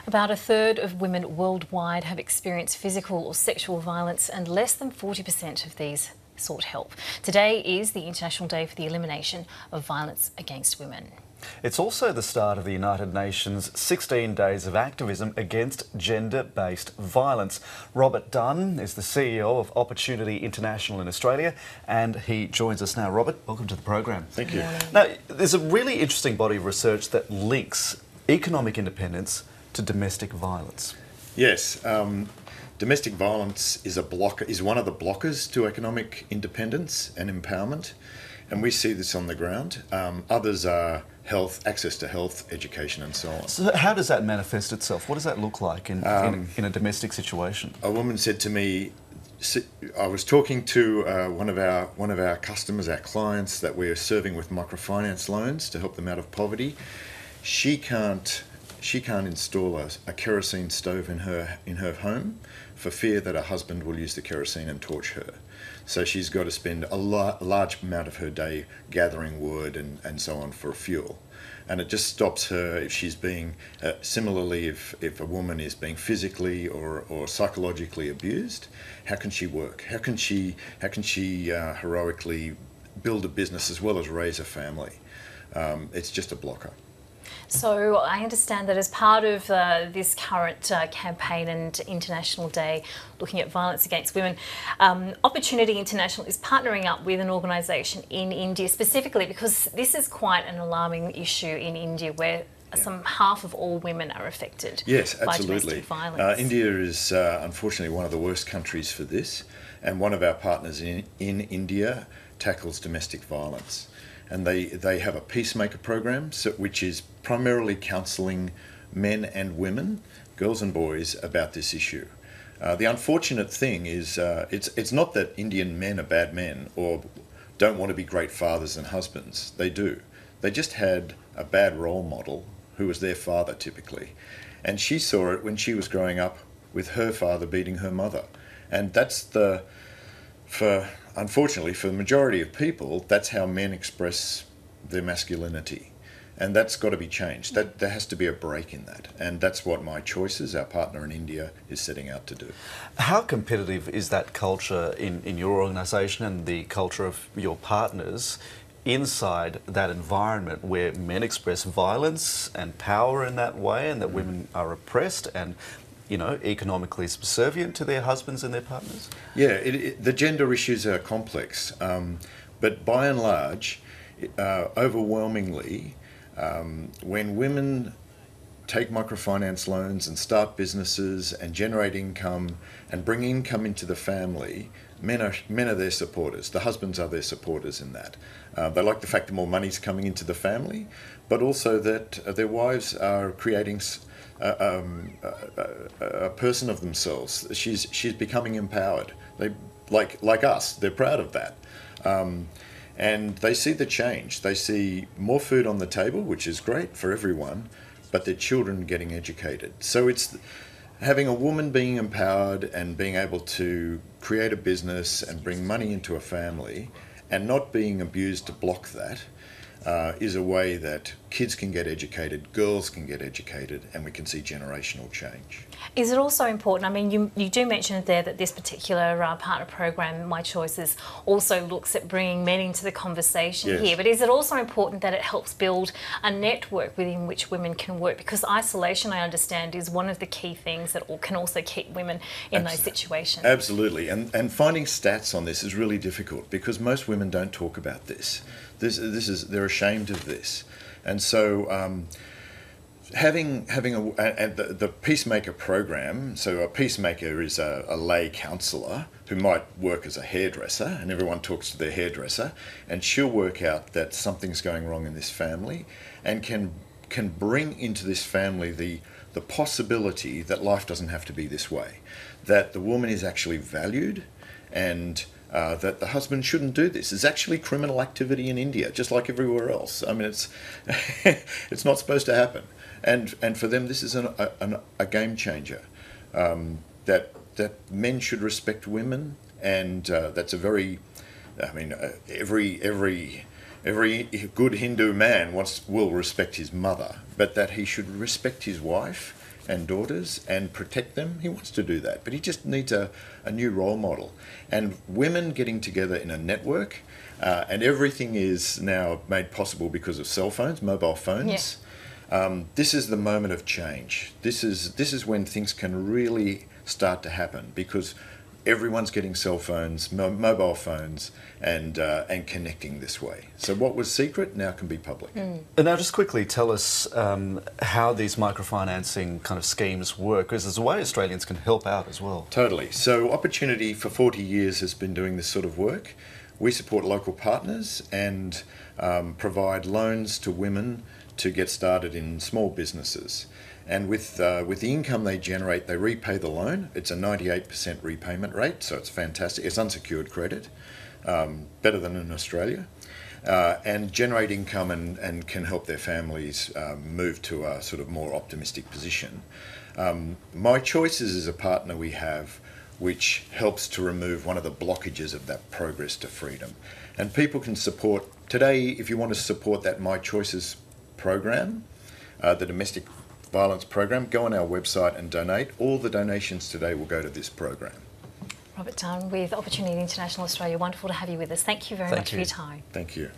About a third of women worldwide have experienced physical or sexual violence, and less than 40% of these sought help. Today is the International Day for the Elimination of Violence Against Women. It's also the start of the United Nations 16 Days of Activism Against Gender-Based Violence. Robert Dunn is the CEO of Opportunity International in Australia, and he joins us now. Robert, welcome to the program. Thank you. Now, there's a really interesting body of research that links economic independence to domestic violence. Yes, domestic violence is one of the blockers to economic independence and empowerment, and we see this on the ground. Others are health, access to health, education and so on. So how does that manifest itself? What does that look like in a domestic situation? A woman said to me, I was talking to one of our customers, our clients that we're serving with microfinance loans to help them out of poverty. She can't install a kerosene stove in her home for fear that her husband will use the kerosene and torch her. So she's got to spend a large amount of her day gathering wood and so on for fuel. And it just stops her if she's being, similarly if a woman is being physically or psychologically abused, how can she work? How can she heroically build a business as well as raise a family? It's just a blocker. So I understand that as part of this current campaign and International Day looking at violence against women, Opportunity International is partnering up with an organisation in India specifically because this is quite an alarming issue in India where some half of all women are affected by domestic violence. India is unfortunately one of the worst countries for this, and one of our partners in India tackles domestic violence. And they have a Peacemaker Program, which is primarily counselling men and women, girls and boys, about this issue. The unfortunate thing is it's not that Indian men are bad men or don't want to be great fathers and husbands. They do. They just had a bad role model who was their father typically. And she saw it when she was growing up with her father beating her mother. And that's unfortunately, for the majority of people, that's how men express their masculinity. And that's got to be changed. There has to be a break in that. And that's what My Choices, our partner in India, is setting out to do. How competitive is that culture in your organisation and the culture of your partners inside that environment where men express violence and power in that way, and that women are oppressed and economically subservient to their husbands and their partners? Yeah, the gender issues are complex, but by and large, overwhelmingly, when women take microfinance loans and start businesses and generate income and bring income into the family, men are their supporters. The husbands are their supporters in that. They like the fact that more money's coming into the family, but also that their wives are creating a person of themselves. She's becoming empowered. They like us. They're proud of that, and they see the change. They see more food on the table, which is great for everyone, but their children getting educated. So it's having a woman being empowered and being able to create a business and bring money into a family, and not being abused to block that. Is a way that kids can get educated, girls can get educated, and we can see generational change. Is it also important, I mean, you do mention there that this particular partner program, My Choices, also looks at bringing men into the conversation here, but is it also important that it helps build a network within which women can work? Because isolation, I understand, is one of the key things that can also keep women in those situations. Absolutely, and finding stats on this is really difficult because most women don't talk about this. They're ashamed of this, and so having the Peacemaker Program. So a peacemaker is a lay counsellor who might work as a hairdresser, and everyone talks to their hairdresser, and she'll work out that something's going wrong in this family, and can bring into this family the possibility that life doesn't have to be this way, that the woman is actually valued, and that the husband shouldn't do this. It's actually criminal activity in India, just like everywhere else. I mean, it's it's not supposed to happen. And for them, this is a game changer. That men should respect women, and that's a very, I mean, every good Hindu man will respect his mother, but that he should respect his wife and daughters and protect them, he wants to do that. But he just needs a new role model. And women getting together in a network, and everything is now made possible because of cell phones, mobile phones. This is the moment of change. This is when things can really start to happen, because everyone's getting cell phones, mobile phones, and connecting this way. So what was secret now can be public. And now just quickly tell us how these microfinancing kind of schemes work, because there's a way Australians can help out as well. Totally. So Opportunity for 40 years has been doing this sort of work. We support local partners and provide loans to women to get started in small businesses. And with the income they generate, they repay the loan. It's a 98% repayment rate, so it's fantastic. It's unsecured credit, better than in Australia, and generate income and can help their families move to a sort of more optimistic position. My Choices is a partner we have which helps to remove one of the blockages of that progress to freedom. And people can support, today, if you want to support that My Choices program, the domestic violence program, go on our website and donate. All the donations today will go to this program. Robert Dunn with Opportunity International Australia, wonderful to have you with us. Thank you very much for your time. Thank you.